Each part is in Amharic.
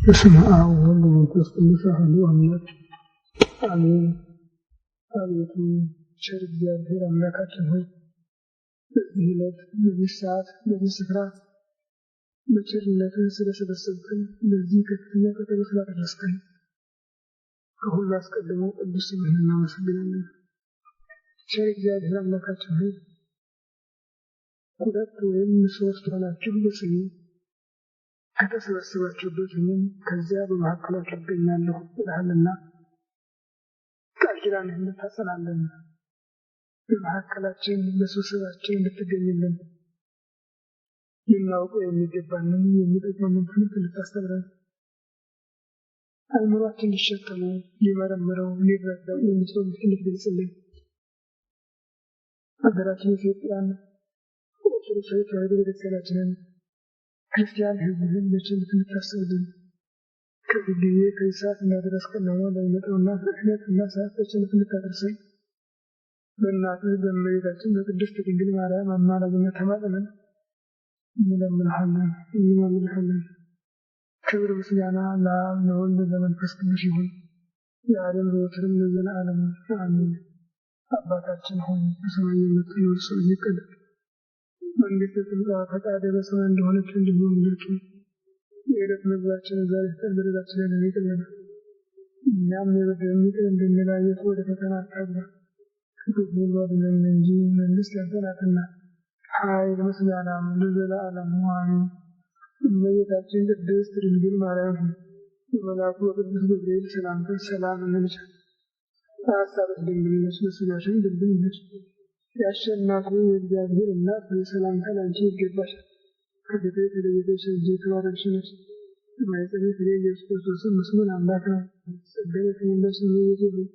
በስመ አብ ወወልድ ወመንፈስ ቅዱስ አሐዱ አምላክ አሜን። አቤቱ ቸር እግዚአብሔር አምላካችን ሆይ በዚህ ዕለት በዚህ ሰዓት በዚህ ስፍራ በቸርነትህ ስለሰበሰብከን በዚህ ከፍተኛ ቀጠሮ ስላደረስከን ከሁሉ አስቀድሞ ቅዱስ ስምህን እናመሰግናለን። ቸር እግዚአብሔር አምላካችን ሆይ ሁለት ወይም ሶስት ሆናችሁ በስሜ ከተሰበሰባችሁበት እኔም ከዚያ በመካከላችሁ እገኛለሁ ብለሃልና ቃል ኪዳንህን እንድታጸናለን፣ በመካከላችን በስብሰባችን እንድትገኝልን፣ ልናውቀው የሚገባንን የሚጠቅመንን ትምህርት እንድታስተምረን፣ አእምሯችን ሊሸከመው ሊመረምረው ሊረዳው የሚችለው እንድትገልጽልን፣ ሀገራችን ኢትዮጵያን ኦርቶዶክሳዊ ተዋሕዶ ቤተክርስቲያናችንን ክርስቲያን ሕዝብህን በቸርነት እንድታስብልን ከዚህ ጊዜ ከዚህ ሰዓት እናደረስከን ነው ለሚመጣውና ዕለትና ሰዓት በቸርነት እንድታደርሰን በእናትህ በእመቤታችን በቅድስት ድንግል ማርያም አማላጅነት ተማጽነን እንለምንሃለን እንማልድሃለን። ክብር ምስጋና ለአብ ለወልድ ለመንፈስ ቅዱስ ይሁን ዛሬም ዘወትርም ለዘለዓለሙ አሜን። አባታችን ሆይ በሰማይ የምትኖር ስምህ ይቀደስ፣ መንግሥትህ ትምጣ፣ ፈቃድህ በሰማይ እንደሆነች እንዲሁ በምድር ትሁን። የዕለት ምግባችንን ዛሬ ስጠን፣ በደላችንን ይቅር በለን እኛም የበደሉንን ይቅር እንድንል፣ አቤቱ ወደ ፈተና አታግባን ከክፉ ሁሉ አድነን እንጂ መንግሥት ያንተ ናትና ኃይል ምስጋናም ለዘለዓለሙ አሜን። እመቤታችን ቅድስት ድንግል ማርያም ሆይ በመልአኩ በቅዱስ ገብርኤል ሰላምታ ሰላም እንልሻለን። በሐሳብሽ ድንግል ነሽ፣ በሥጋሽም ድንግል ነሽ። የአሸናፊ የእግዚአብሔር እናት ሆይ ሰላምታ ላንቺ ይገባሻል። ከሴቶች የተለየሽ አንቺ የተባረክሽ ነሽ፣ የማኅፀንሽ ፍሬ ኢየሱስ ክርስቶስም ምስጉን አምላክ ነው። ጸጋን የተሞላሽ እመቤቴ ሆይ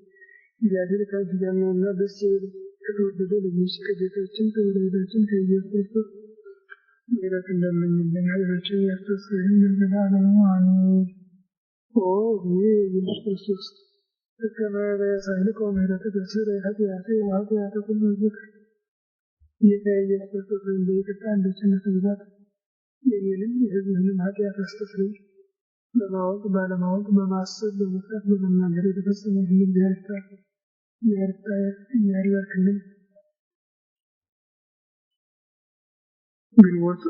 እግዚአብሔር ከአንቺ ጋር ነውና ደስ ይበልሽ። ከተወደደ ልጅሽ ከጌታችን ከመድኃኒታችን ከኢየሱስ ክርስቶስ ምሕረትን ለምኝልን ኃጢአታችንን ያስተሰርይልን ለዘላለሙ አሜን። ኦ ኢየሱስ ክርስቶስ በከመ በሳህልከ ምሕረትከ ስረይ ኃጢአቴ ወኃጢአተ ኩሉ ሕዝብከ። ጌታዬ ኢየሱስ ክርስቶስ እንደ ይቅርታ እንደ ቸርነትህ ብዛት የእኔንም የሕዝብህንም ኃጢአት አስተስርይ። በማወቅ ባለማወቅ በማሰብ በመፍራት በመናገር የተፈጸመውን ሁሉ እግዚአብሔር ይባርክልን። ግንቦት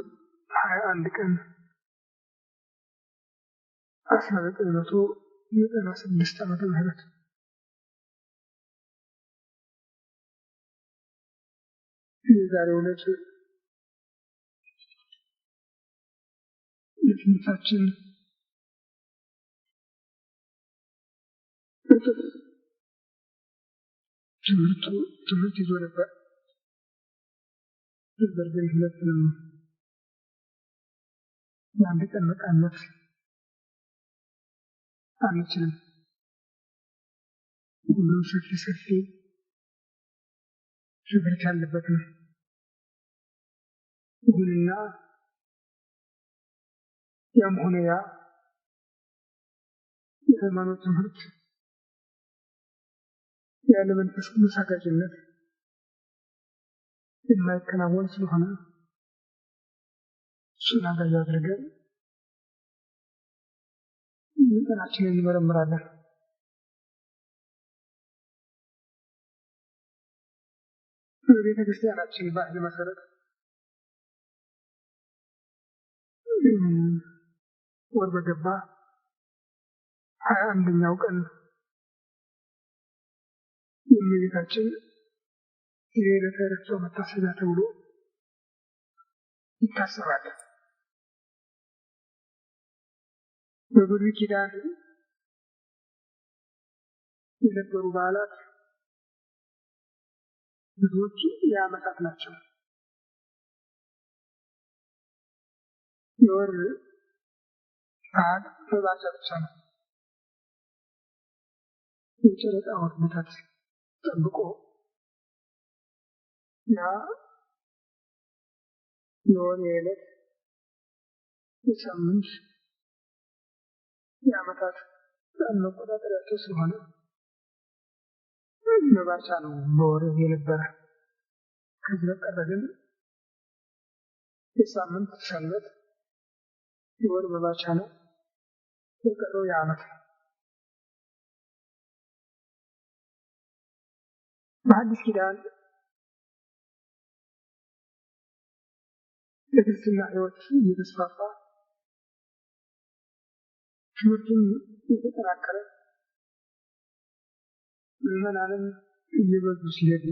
21 ቀን 1996 ዓመተ ምህረት የዛሬው ዕለት የትምህርታችን ትምህርት ይዞ ነበር። ነገር ግን ሁለቱንም የአንድ ቀን መቃኘት አንችልም። ሁሉም ሰፊ ትምህርት ያለበት ነው። ይሁንና ያም ሆነ ያ የሃይማኖት ትምህርት ያለ መንፈስ ቅዱስ አጋዥነት የማይከናወን ስለሆነ እሱን አጋዥ አድርገን ልቦናችንን እንመረምራለን። በቤተ ክርስቲያናችን ባህል መሰረት ወር በገባ 21ኛው ቀን የእመቤታችን የዕለተ ዕረፍቷ መታሰቢያ ተብሎ ይታሰባል። በብሉይ ኪዳን የነበሩ በዓላት ብዙዎች የዓመታት ናቸው። የወር በዓል መባቻ ብቻ ነው። የጨረቃ ወርነታት ጠብቆ ያ የወር የዕለት የሳምንት የዓመታት መቆጣጠሪያቸው ስለሆነ መባቻ ነው በወር የነበረ። ከዚህ በቀር ግን የሳምንት ሰንበት የወር መባቻ ነው። የቀረው የዓመት ነው። በሐዲስ ኪዳን የክርስትና ሕይወት እየተስፋፋ ትምህርቱም እየተጠናከረ ምዕመናንም እየበዙ ሲሄዱ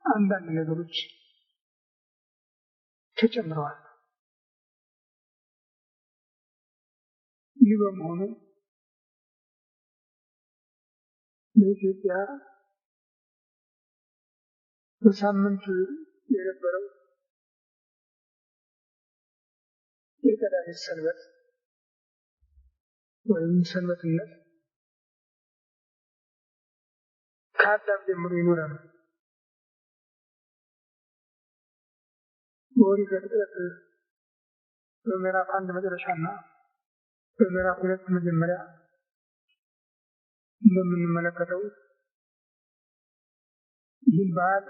አንዳንድ ነገሮች ተጨምረዋል። ይህ በመሆኑ በኢትዮጵያ በሳምንት የነበረው የቀዳሚት ሰንበት ወይም ሰንበትነት ከአዳም ጀምሮ የኖረ ነው። በኦሪት ዘፍጥረት በምዕራፍ 1 መጨረሻና በምዕራፍ 2 መጀመሪያ እንደምንመለከተው ይህ በዓል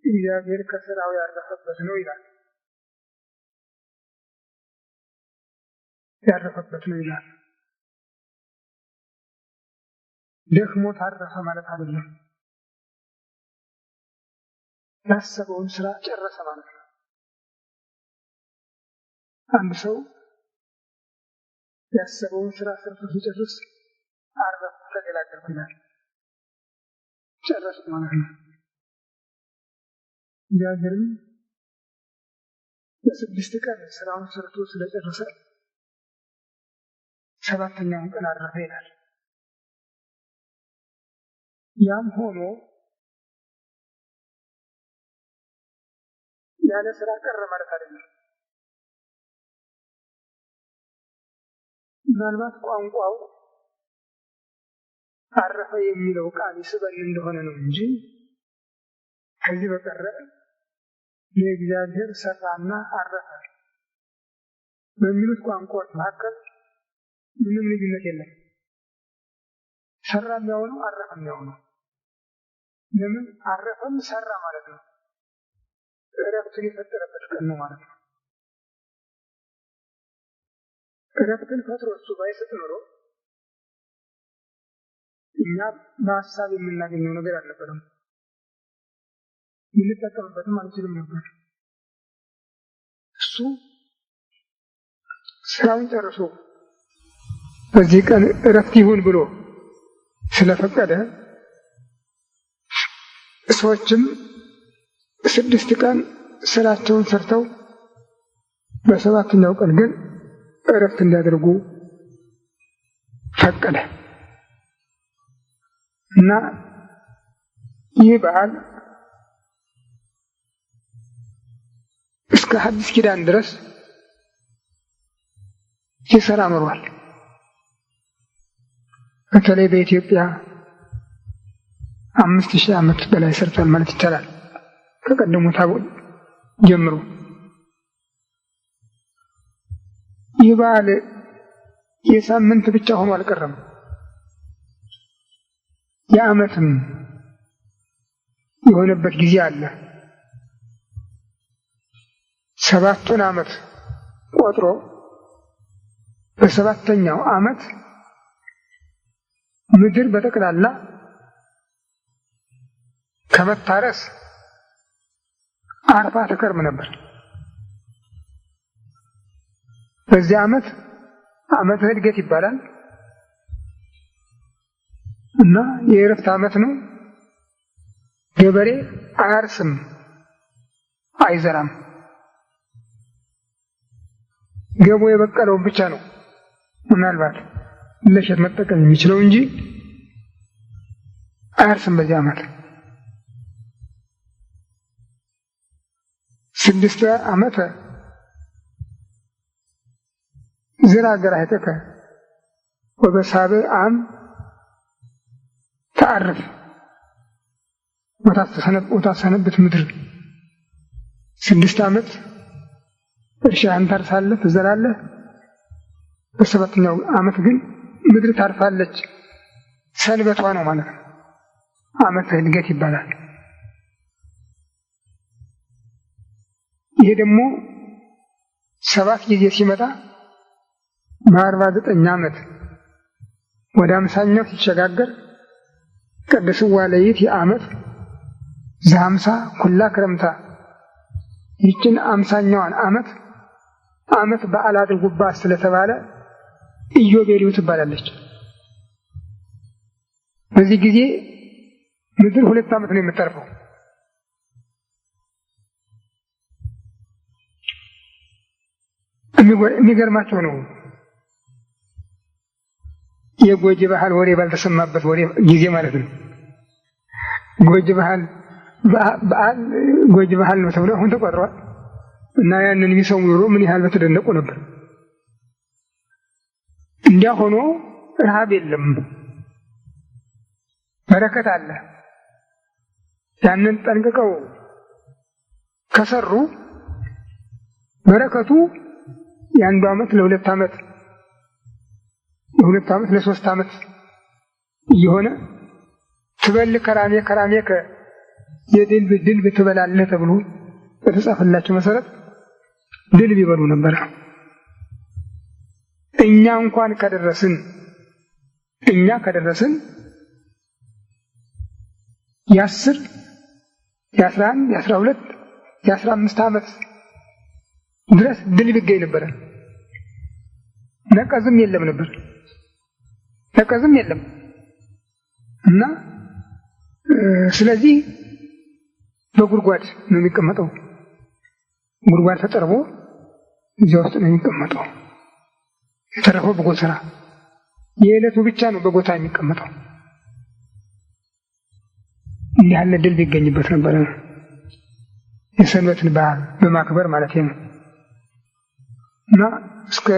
እግዚአብሔር ከሥራው ያረፈበት ነው ይላል። ያረፈበት ነው ይላል። ደክሞ ታረፈ ማለት አይደለም። ያሰበውን ስራ ጨረሰ ማለት ነው። አንድ ሰው ያሰበውን ስራ ሰርቶ ሲጨርስ አረፈ ተገላገልኩ ይላል። ጨረሰ ማለት ነው። እግዚአብሔርም በ6 ቀን ስራውን ሰርቶ ስለጨረሰ 7ኛውን ቀን አረፈ ይላል። ያም ሆኖ ያለ ስራ ቀረ ማለት አይደለም። ምናልባት ቋንቋው አረፈ የሚለው ቃል ይስበን እንደሆነ ነው እንጂ ከዚህ በቀረ ለእግዚአብሔር ሰራና አረፈ በሚሉት ቋንቋዎች መካከል ምንም ልዩነት የለም። ሰራም ያው ነው፣ አረፈም ያው ነው። ለምን አረፈም ሰራ ማለት ነው። እረፍትን የፈጠረበት ቀን ነው ማለት ነው። እረፍትን ፈጥሮ እሱ ባይሰጥ ኖሮ እኛ በሀሳብ የምናገኘው ነገር አልነበረም፣ ልንጠቀምበትም አንችልም ነበር። እሱ ስራውን ጨርሶ በዚህ ቀን እረፍት ይሁን ብሎ ስለፈቀደ ሰዎችም 6 ቀን ስራቸውን ሰርተው በ7ኛው ቀን ግን እረፍት እንዲያደርጉ ፈቀደ እና ይህ በዓል እስከ ሐዲስ ኪዳን ድረስ ሲሰራ ኖሯል። በተለይ በኢትዮጵያ 5000 ዓመት በላይ ሰርቷል ማለት ይቻላል። ከቀደሙት አበው ጀምሮ ይህ በዓል የሳምንት ብቻ ሆኖ አልቀረም። የዓመትም የሆነበት ጊዜ አለ። 7ቱን ዓመት ቆጥሮ በ7ኛው ዓመት ምድር በጠቅላላ ከመታረስ አርፋ ተከርም ነበር። በዚህ ዓመት ዓመተ ዕድገት ይባላል እና የእረፍት ዓመት ነው። ገበሬ አያርስም፣ አይዘራም። ገቦ የበቀለውን ብቻ ነው ምናልባት ለሸት መጠቀም የሚችለው እንጂ አያርስም። በዚህ ዓመት 6 ዓመት ዝራ ገራህተከ ወበሳብዕ ዓም ተዓርፍ ወታሰነብት ምድር። 6 ዓመት እርሻህን ታርሳለህ፣ ትዘራለህ። በ7ኛው ዓመት ግን ምድር ታርፋለች። ሰንበቷ ነው ማለት ነው። ዓመተ ዕድገት ይባላል። ይሄ ደግሞ 7 ጊዜ ሲመጣ በ49 ዓመት ወደ 50ኛው ሲሸጋገር ቅድስዋ ለይት የዓመት ዘ50 ኩላ ክረምታ ይችን 50ኛዋን ዓመት በዓል አድርጉባት ስለተባለ ኢዮቤልዩ ትባላለች። በዚህ ጊዜ ምድር 2 ዓመት ነው የምትተርፈው። የሚገርማቸው ነው የጎጅ ባህል ወሬ ባልተሰማበት ወሬ ጊዜ ማለት ነው። ጎጅ ባህል ነው ተብሎ አሁን ተቆጥሯል። እና ያንን ቢሰሙ ኑሮ ምን ያህል በተደነቁ ነበር። እንዲያ ሆኖ ረሃብ የለም፣ በረከት አለ። ያንን ጠንቅቀው ከሰሩ በረከቱ የ1 ዓመት ለ2 ዓመት የ2 ዓመት ለ3 ዓመት እየሆነ ትበል ከራሜከ የድልብ ትበላለህ ተብሎ በተጻፈላቸው መሰረት ድልብ ይበሉ ነበር። እኛ ከደረስን የ10 የ11 የ12 የ15 ዓመት ድረስ ድልብ ይገኝ ነበር። ነቀዝም የለም ነበር። እና ስለዚህ በጉድጓድ ነው የሚቀመጠው። ጉድጓድ ተጠርቦ እዚያ ውስጥ ነው የሚቀመጠው። የተረፈው በጎተራ የዕለቱ ብቻ ነው በጎታ የሚቀመጠው። እንዲህ ያለ ድል ቢገኝበት ነበር፣ የሰንበትን በዓል በማክበር ማለት ነው። እና እስከ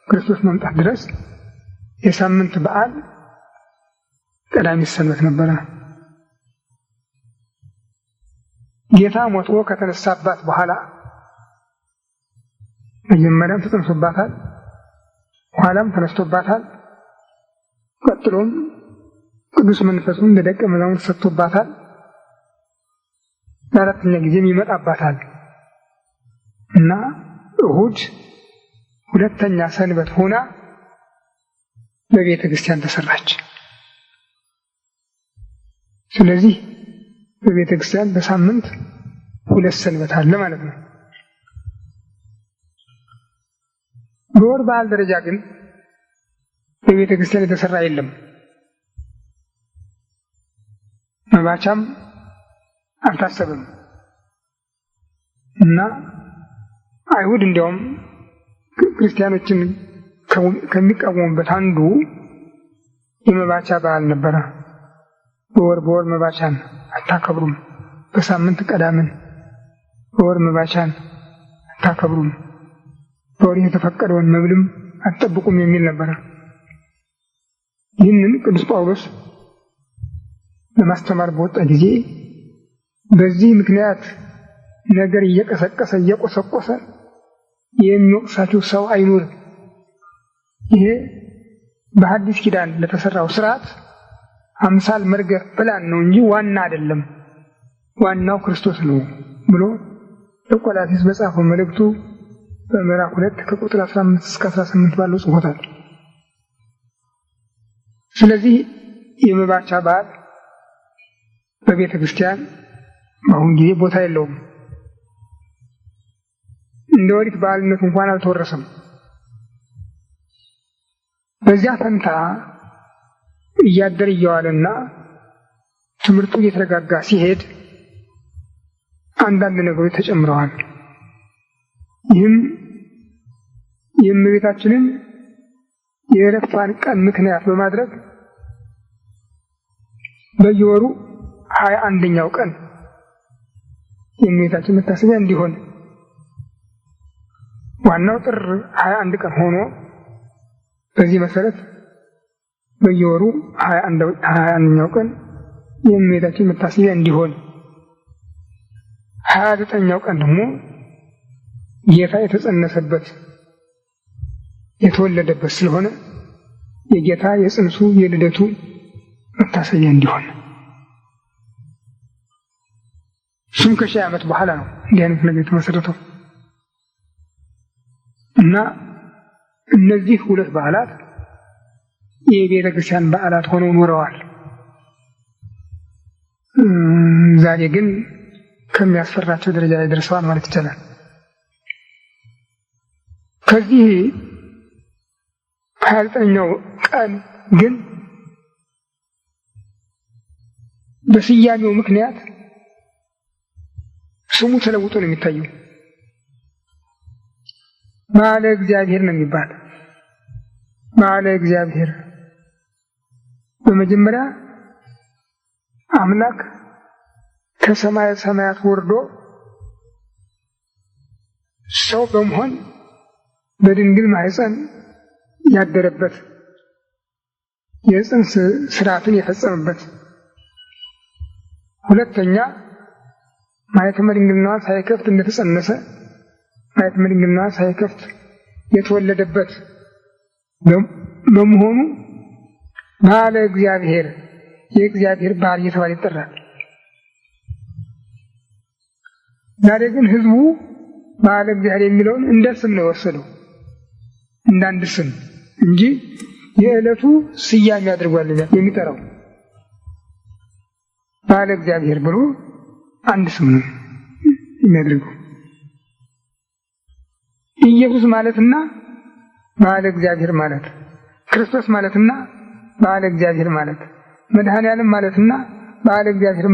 ክርስቶስ መምጣት ድረስ የሳምንት በዓል ቀዳሚ ሰንበት ነበረ። ጌታ ሞቶ ከተነሳባት በኋላ መጀመሪያም ተጸንሶባታል፣ ኋላም ተነስቶባታል። ቀጥሎም ቅዱስ መንፈሱን ለደቀ መዛሙርት ሰጥቶባታል። ለአራተኛ ጊዜም ይመጣባታል እና እሁድ 2ኛ ሰንበት ሆና በቤተ ክርስቲያን ተሰራች። ስለዚህ በቤተ ክርስቲያን በሳምንት 2 ሰንበት አለ ማለት ነው። በወር በዓል ደረጃ ግን በቤተ ክርስቲያን የተሰራ የለም። መባቻም አልታሰበም እና አይሁድ እንዲያውም ክርስቲያኖችን ከሚቃወሙበት አንዱ የመባቻ በዓል ነበረ። በወር መባቻን አታከብሩም፣ በሳምንት ቀዳምን በወር መባቻን አታከብሩም፣ በወር የተፈቀደውን መብልም አትጠብቁም የሚል ነበረ። ይህንን ቅዱስ ጳውሎስ ለማስተማር በወጣ ጊዜ በዚህ ምክንያት ነገር እየቀሰቀሰ እየቆሰቆሰ የሚወቅሳችሁ ሰው አይኑር። ይሄ በሐዲስ ኪዳን ለተሰራው ስርዓት አምሳል መርገፍ ፕላን ነው እንጂ ዋና አይደለም፣ ዋናው ክርስቶስ ነው ብሎ ለቆላስይስ በጻፈው መልእክቱ በምዕራፍ 2 ከቁጥር 15 እስከ 18 ባለው ጽፎታል። ስለዚህ የመባቻ በዓል በቤተ ክርስቲያን በአሁን ጊዜ ቦታ የለውም። እንደ ወዲት በዓልነት እንኳን አልተወረሰም። በዚያ ፈንታ እያደር እየዋለና ትምህርቱ እየተረጋጋ ሲሄድ አንዳንድ ነገሮች ተጨምረዋል። ይህም የእመቤታችንን የዕረፍቷን ቀን ምክንያት በማድረግ በየወሩ 21ኛው ቀን የእመቤታችን መታሰቢያ እንዲሆን ዋናው ጥር 21 ቀን ሆኖ በዚህ መሰረት በየወሩ 21ኛው ቀን የእመቤታችን መታሰቢያ እንዲሆን 29ኛው ቀን ደግሞ ጌታ የተጸነሰበት የተወለደበት ስለሆነ የጌታ የጽንሱ የልደቱ መታሰቢያ እንዲሆን እሱም ከ1000 ዓመት በኋላ ነው እንዲህ አይነት ነገር የተመሰረተው። እና እነዚህ ሁለት በዓላት የቤተ ክርስቲያን በዓላት ሆነው ኖረዋል። ዛሬ ግን ከሚያስፈራቸው ደረጃ ላይ ደርሰዋል ማለት ይቻላል። ከዚህ 29ኛው ቀን ግን በስያሜው ምክንያት ስሙ ተለውጦ ነው የሚታየው። በዓለ እግዚአብሔር ነው የሚባል። በዓለ እግዚአብሔር በመጀመሪያ አምላክ ከሰማየ ሰማያት ወርዶ ሰው በመሆን በድንግል ማኅፀን ያደረበት የጽንስ ስርዓትን የፈጸመበት፣ ሁለተኛ ማኅተመ ድንግልናዋን ሳይከፍት እንደተጸነሰ ማኅተመ ድንግልናዋን ሳይከፍት የተወለደበት በመሆኑ በዓለ እግዚአብሔር የእግዚአብሔር በዓል እየተባለ ይጠራል። ዛሬ ግን ሕዝቡ በዓለ እግዚአብሔር የሚለውን እንደ ስም ነው የወሰደው፣ እንዳንድ ስም እንጂ የዕለቱ ስያሜ አድርጓል የሚጠራው። በዓለ እግዚአብሔር ብሎ አንድ ስም ነው የሚያደርገው። ኢየሱስ ማለትና በዓለ እግዚአብሔር ማለት፣ ክርስቶስ ማለትና በዓለ እግዚአብሔር ማለት፣ መድኃኔዓለም ማለትና በዓለ እግዚአብሔር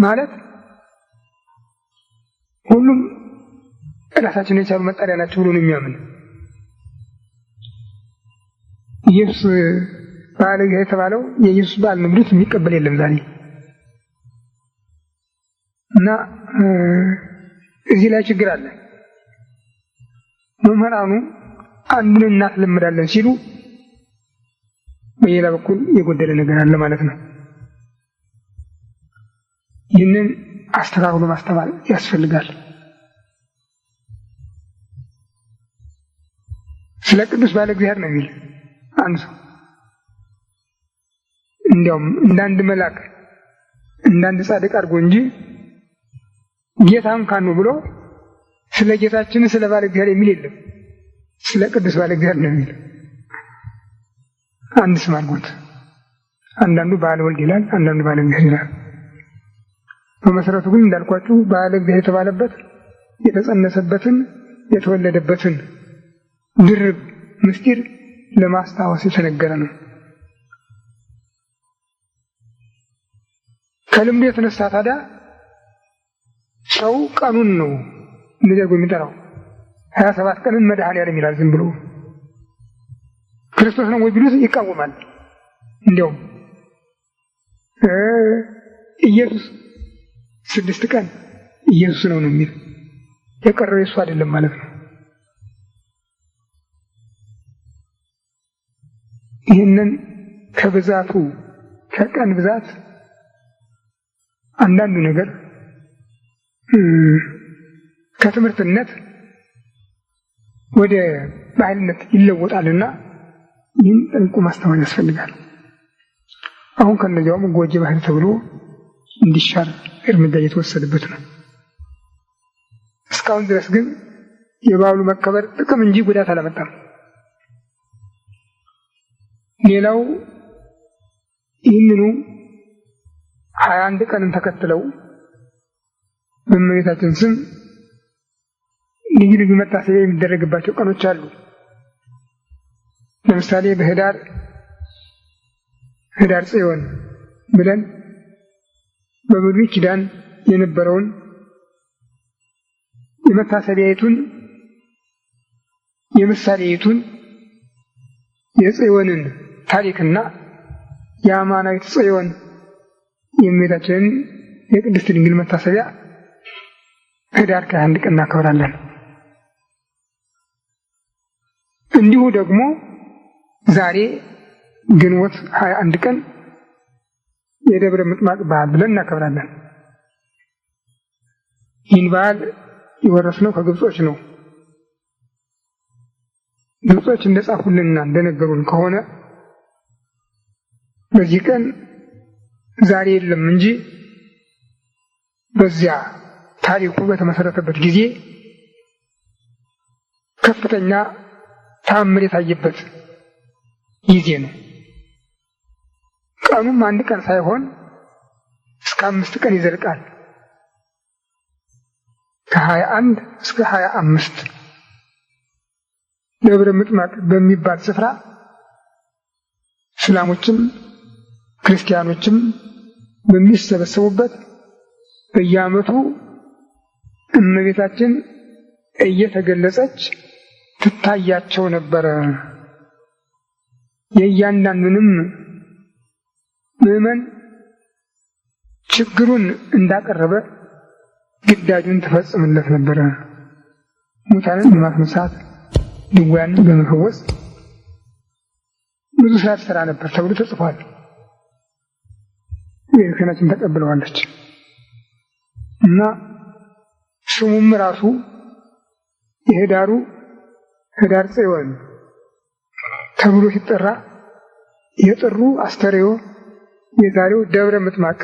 ማለት ሁሉም ራሳቸውን የቻሉ መጠሪያ ናቸው ብሎ ነው የሚያምን። ኢየሱስ በዓለ እግዚአብሔር የተባለው የኢየሱስ በዓል ነው ብሎት የሚቀበል የለም ዛሬ። እና እዚህ ላይ ችግር አለ። መምህራኑ አንዱን እናስለምዳለን ሲሉ በሌላ በኩል የጎደለ ነገር አለ ማለት ነው። ይህንን አስተካክሎ ማስተማር ያስፈልጋል። ስለ ቅዱስ በዓለ እግዚአብሔር ነው የሚል አንድ ሰው እንዲያውም እንዳንድ መልአክ እንዳንድ ጻድቅ አድርጎ እንጂ ጌታን ካኑ ብሎ ስለ ጌታችን ስለ በዓለ እግዚአብሔር የሚል የለም። ስለ ቅዱስ በዓለ እግዚአብሔር ነው የሚል አንድ ስም አድርጎት፣ አንዳንዱ በዓለ ወልድ ይላል፣ አንዳንዱ በዓለ እግዚአብሔር ይላል። በመሰረቱ ግን እንዳልኳችሁ በዓለ እግዚአብሔር የተባለበት የተጸነሰበትን የተወለደበትን ድርብ ምስጢር ለማስታወስ የተነገረ ነው። ከልምዱ የተነሳ ታዲያ ሰው ቀኑን ነው እንደዚህ የሚጠራው። 27 ቀንን መድኃኔዓለም ይላል ዝም ብሎ። ክርስቶስ ነው ወይ ቢሉት ይቃወማል። እንዲያውም ኢየሱስ 6 ቀን ኢየሱስ ነው የሚል የቀረው የሱ አይደለም ማለት ነው። ይህንን ከብዛቱ ከቀን ብዛት አንዳንዱ ነገር ከትምህርትነት ወደ ባህልነት ይለወጣልና ይህን ጠንቅቆ ማስተዋል ያስፈልጋል። አሁን ከነዚያውም ጎጂ ባህል ተብሎ እንዲሻር እርምጃ እየተወሰደበት ነው። እስካሁን ድረስ ግን የበዓሉ መከበር ጥቅም እንጂ ጉዳት አላመጣም። ሌላው ይህንኑ 21 ቀንን ተከትለው በእመቤታችን ስም ልዩ ልዩ መታሰቢያ የሚደረግባቸው ቀኖች አሉ። ለምሳሌ በህዳር ጽዮን ብለን በብሉይ ኪዳን የነበረውን የመታሰቢያይቱን የምሳሌይቱን የጽዮንን ታሪክና የአማናዊት ጽዮን የእመቤታችንን የቅድስት ድንግል መታሰቢያ ህዳር 21 ቀን እናከብራለን። እንዲሁ ደግሞ ዛሬ ግንቦት 21 ቀን የደብረ ምጥማቅ በዓል ብለን እናከብራለን። ይህን በዓል የወረስነው ከግብጾች ነው። ግብጾች እንደጻፉልንና እንደነገሩን ከሆነ በዚህ ቀን ዛሬ የለም እንጂ በዚያ ታሪኩ በተመሰረተበት ጊዜ ከፍተኛ ተአምር የታየበት ጊዜ ነው። ቀኑም አንድ ቀን ሳይሆን እስከ 5 ቀን ይዘልቃል። ከ21 እስከ 25 ደብረ ምጥማቅ በሚባል ስፍራ እስላሞችም ክርስቲያኖችም በሚሰበሰቡበት በየዓመቱ እመቤታችን እየተገለጸች ትታያቸው ነበረ። የእያንዳንዱንም ምዕመን ችግሩን እንዳቀረበ ግዳጁን ትፈጽምለት ነበረ። ሙታንን በማስነሳት ድውያንን በመፈወስ ብዙ ስራ ትሰራ ነበር ተብሎ ተጽፏል። ቤተክርስቲያናችን ተቀብለዋለች እና ስሙም ራሱ የህዳሩ ህዳር ጽዮን ተብሎ ሲጠራ የጥሩ አስተርእዮ የዛሬው ደብረ ምጥማቅ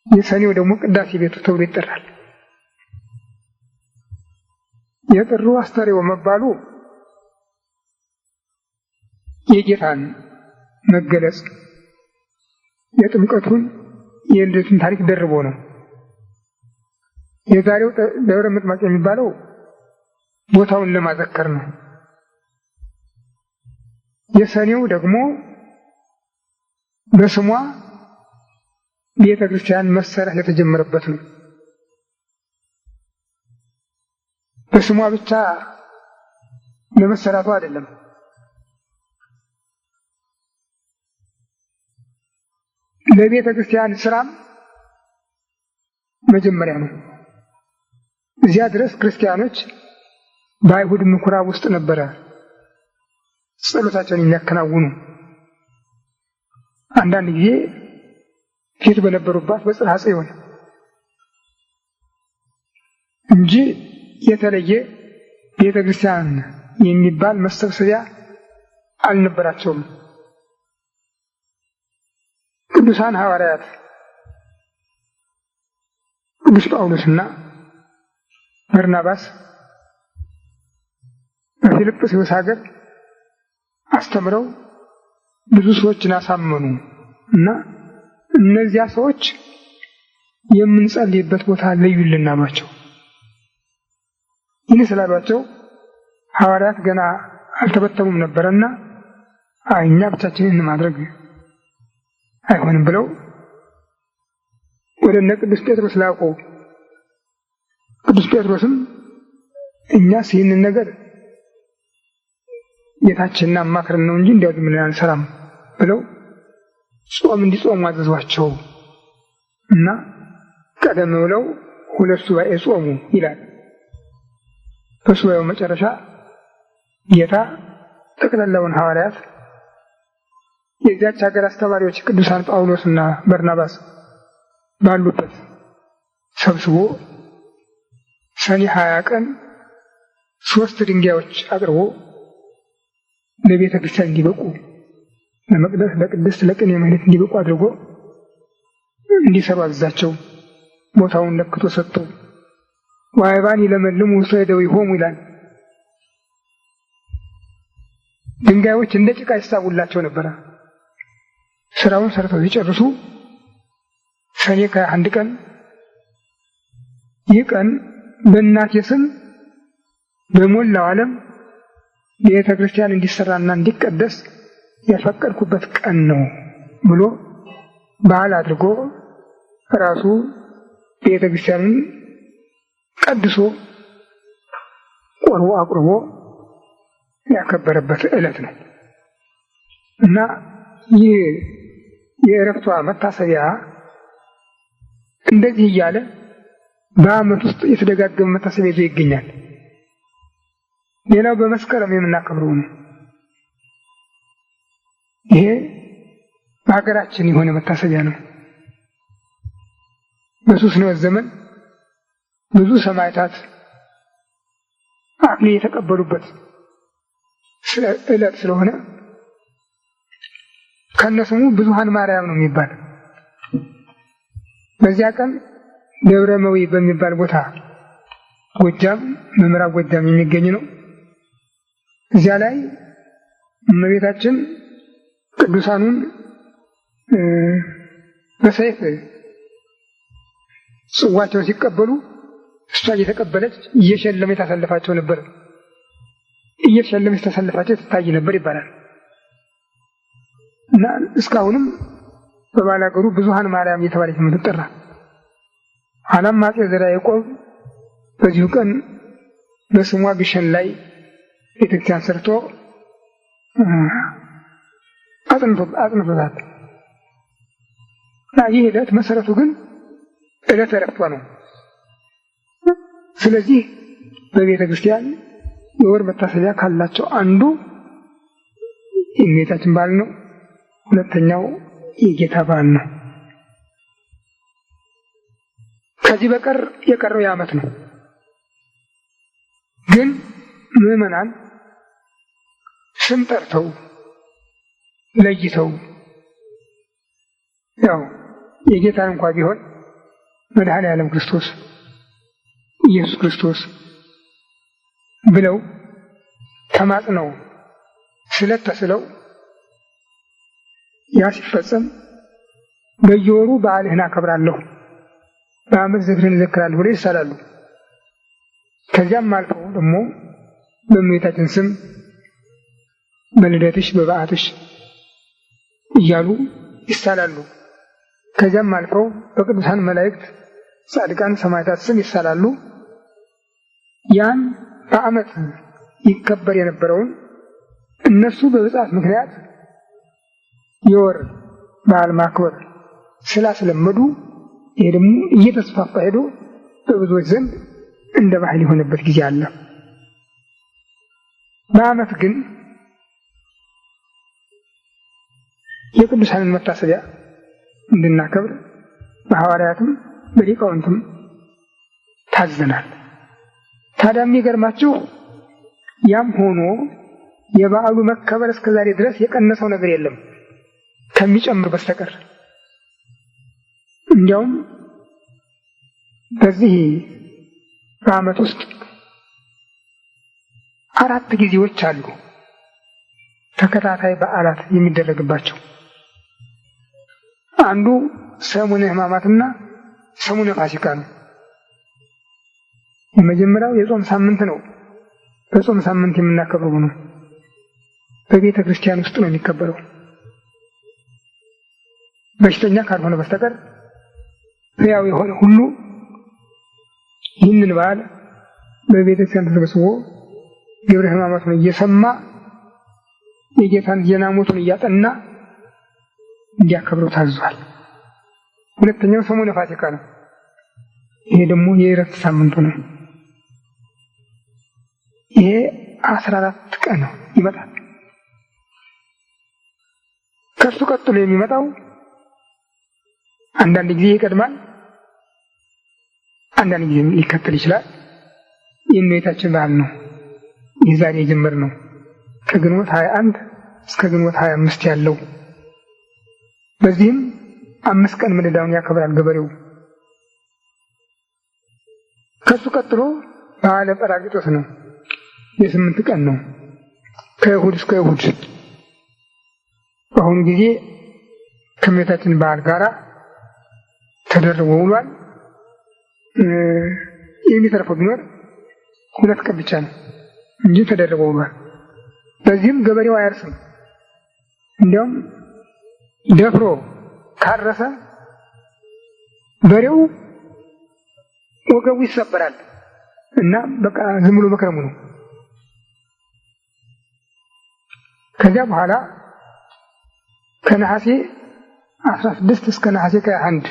የሰኔው ደግሞ ቅዳሴ ቤቱ ተብሎ ይጠራል። የጥሩ አስተርእዮ መባሉ የጌታን መገለጽ የጥምቀቱን የልደቱን ታሪክ ደርቦ ነው። የዛሬው ደብረ ምጥማቅ የሚባለው ቦታውን ለማዘከር ነው። የሰኔው ደግሞ በስሟ ቤተ ክርስቲያን መሰራት የተጀመረበት ነው። በስሟ ብቻ ለመሰራቱ አይደለም፣ ለቤተ ክርስቲያን ስራም መጀመሪያ ነው። እዚያ ድረስ ክርስቲያኖች በአይሁድ ምኩራብ ውስጥ ነበረ ጸሎታቸውን የሚያከናውኑ። አንዳንድ ጊዜ ፊት በነበሩባት በጽርሐ ጽዮን እንጂ የተለየ ቤተ ክርስቲያን የሚባል መሰብሰቢያ አልነበራቸውም። ቅዱሳን ሐዋርያት ቅዱስ ጳውሎስና በርናባስ በፊልጵስዩስ ሀገር አስተምረው ብዙ ሰዎችን አሳመኑ እና እነዚያ ሰዎች የምንጸልይበት ቦታ ለዩልን አሏቸው። ይህን ስላሏቸው ሐዋርያት ገና አልተበተሙም ነበርና እኛ ብቻችንን ማድረግ አይሆንም ብለው ወደ እነ ቅዱስ ጴጥሮስ ላቁ። ቅዱስ ጴጥሮስም እኛስ ይህንን ነገር ጌታችንን አማክረን ነው እንጂ እንዲያው ዝም ብለን አንሰራም ብለው ጾም እንዲጾሙ አዘዟቸው እና ቀደም ብለው 2 ሱባኤ ጾሙ ይላል። በሱባኤው መጨረሻ ጌታ ጠቅላላውን ሐዋርያት የዚያች ሀገር አስተማሪዎች ቅዱሳን ጳውሎስና በርናባስ ባሉበት ሰብስቦ ሰኔ 20 ቀን 3 ድንጋዮች አቅርቦ ለቤተ ክርስቲያን እንዲበቁ ለመቅደስ፣ ለቅድስት፣ ለቅኔ ማህሌት እንዲበቁ አድርጎ እንዲሰሩ አዘዛቸው። ቦታውን ለክቶ ሰጥቶ ወአይባን ይለመልሙ ውስተ እደዊሆሙ ይላል። ድንጋዮች እንደ ጭቃ ይሳቡላቸው ነበረ። ስራውን ሰርተው ሲጨርሱ ሰኔ 21 ቀን ይህ ቀን በእናቴ ስም በሞላው ዓለም ቤተ ክርስቲያን እንዲሰራና እንዲቀደስ ያፈቀድኩበት ቀን ነው ብሎ በዓል አድርጎ ራሱ ቤተ ክርስቲያንን ቀድሶ ቆርቦ አቁርቦ ያከበረበት ዕለት ነው እና ይህ የዕረፍቷ መታሰቢያ እንደዚህ እያለ በዓመት ውስጥ የተደጋገመ መታሰቢያ ይዞ ይገኛል። ሌላው በመስከረም የምናከብረው ነው። ይሄ በሀገራችን የሆነ መታሰቢያ ነው። በሱስንዮስ ዘመን ብዙ ሰማዕታት አክሊል የተቀበሉበት ዕለት ስለሆነ ከነስሙ ብዙኃን ማርያም ነው የሚባል። በዚያ ቀን ደብረ መዊ በሚባል ቦታ ጎጃም፣ ምዕራብ ጎጃም የሚገኝ ነው። እዚያ ላይ እመቤታችን ቅዱሳኑን በሰይፍ ጽዋቸውን ሲቀበሉ እሷ እየተቀበለች እየሸለመች ታሳልፋቸው ነበር። እየሸለመች ታሳልፋቸው ትታይ ነበር ይባላል እና እስካሁንም በባላገሩ ብዙሃን ማርያም እየተባለች የምትጠራ ኋላም አፄ ዘርዓ ያዕቆብ በዚሁ ቀን በስሟ ግሸን ላይ ቤተክርስቲያን ሰርቶ አጽንቶታል። ይህ ዕለት መሰረቱ ግን ዕለተ ዕረፍቷ ነው። ስለዚህ በቤተ ክርስቲያን የወር መታሰቢያ ካላቸው አንዱ የእመቤታችን በዓል ነው። ሁለተኛው የጌታ በዓል ነው። ከዚህ በቀር የቀረው የዓመት ነው። ግን ምዕመናን ስም ጠርተው ለይተው ያው የጌታን እንኳን ቢሆን መድኃኔዓለም ክርስቶስ ኢየሱስ ክርስቶስ ብለው ተማጽነው ስለት ተስለው ያ ሲፈጸም በየወሩ በዓልህን አከብራለሁ በዓመት ዝክርህን እዘክራለሁ ብለው ይሳላሉ። ከዚያም አልፈው ደግሞ በእመቤታችን ስም በልደትሽ በበዓትሽ እያሉ ይሳላሉ። ከዚያም አልፈው በቅዱሳን መላእክት ጻድቃን ሰማዕታት ስም ይሳላሉ። ያን በዓመት ይከበር የነበረውን እነሱ በብፅዓት ምክንያት የወር በዓል ማክበር ስላስለመዱ ይሄ ደግሞ እየተስፋፋ ሄዶ በብዙዎች ዘንድ እንደ ባህል የሆነበት ጊዜ አለ። በዓመት ግን የቅዱሳንን መታሰቢያ እንድናከብር በሐዋርያትም በሊቃውንትም ታዘናል። ታዲያ የሚገርማችሁ ያም ሆኖ የበዓሉ መከበር እስከዛሬ ድረስ የቀነሰው ነገር የለም ከሚጨምር በስተቀር። እንዲያውም በዚህ በዓመት ውስጥ 4 ጊዜዎች አሉ ተከታታይ በዓላት የሚደረግባቸው። አንዱ ሰሙነ ሕማማትና ሰሙነ ፋሲካ ነው። የመጀመሪያው የጾም ሳምንት ነው። በጾም ሳምንት የምናከብረው ነው። በቤተ ክርስቲያን ውስጥ ነው የሚከበረው። በሽተኛ ካልሆነ በስተቀር ሕያው የሆነ ሁሉ ይህንን በዓል በቤተ ክርስቲያን ተሰብስቦ ግብረ ሕማማቱን እየሰማ የጌታን ዜና ሞቱን እያጠና እንዲያከብረው ታዟል። ሁለተኛው ሰሙነ ፋሲካ ነው። ይሄ ደግሞ የዕረፍት ሳምንቱ ነው። ይሄ 14 ቀን ነው ይመጣል። ከሱ ቀጥሎ የሚመጣው አንዳንድ ጊዜ ይቀድማል፣ አንዳንድ ጊዜ ሊከተል ይችላል። የእመቤታችን በዓል ነው። የዛሬ የጀመርነው ከግንቦት 21 እስከ ግንቦት 25 ያለው። በዚህም 5 ቀን ምልዳውን ያከብራል ገበሬው። ከሱ ቀጥሎ በዓለ ጰራቅሊጦስ ነው። የ8 ቀን ነው ከእሁድ እስከ እሁድ። በአሁኑ ጊዜ ከእመቤታችን በዓል ጋር ተደርቦ ውሏል። የሚተርፈው ቢኖር 2 ቀን ብቻ ነው እንጂ ተደርቦ ውሏል። በዚህም ገበሬው አያርስም። እንዲያውም ደፍሮ ካረሰ በሬው ወገቡ ይሰበራል እና በቃ ዝም ብሎ መክረሙ ነው። ከዚያ በኋላ ከነሐሴ 16 እስከ ነሐሴ 21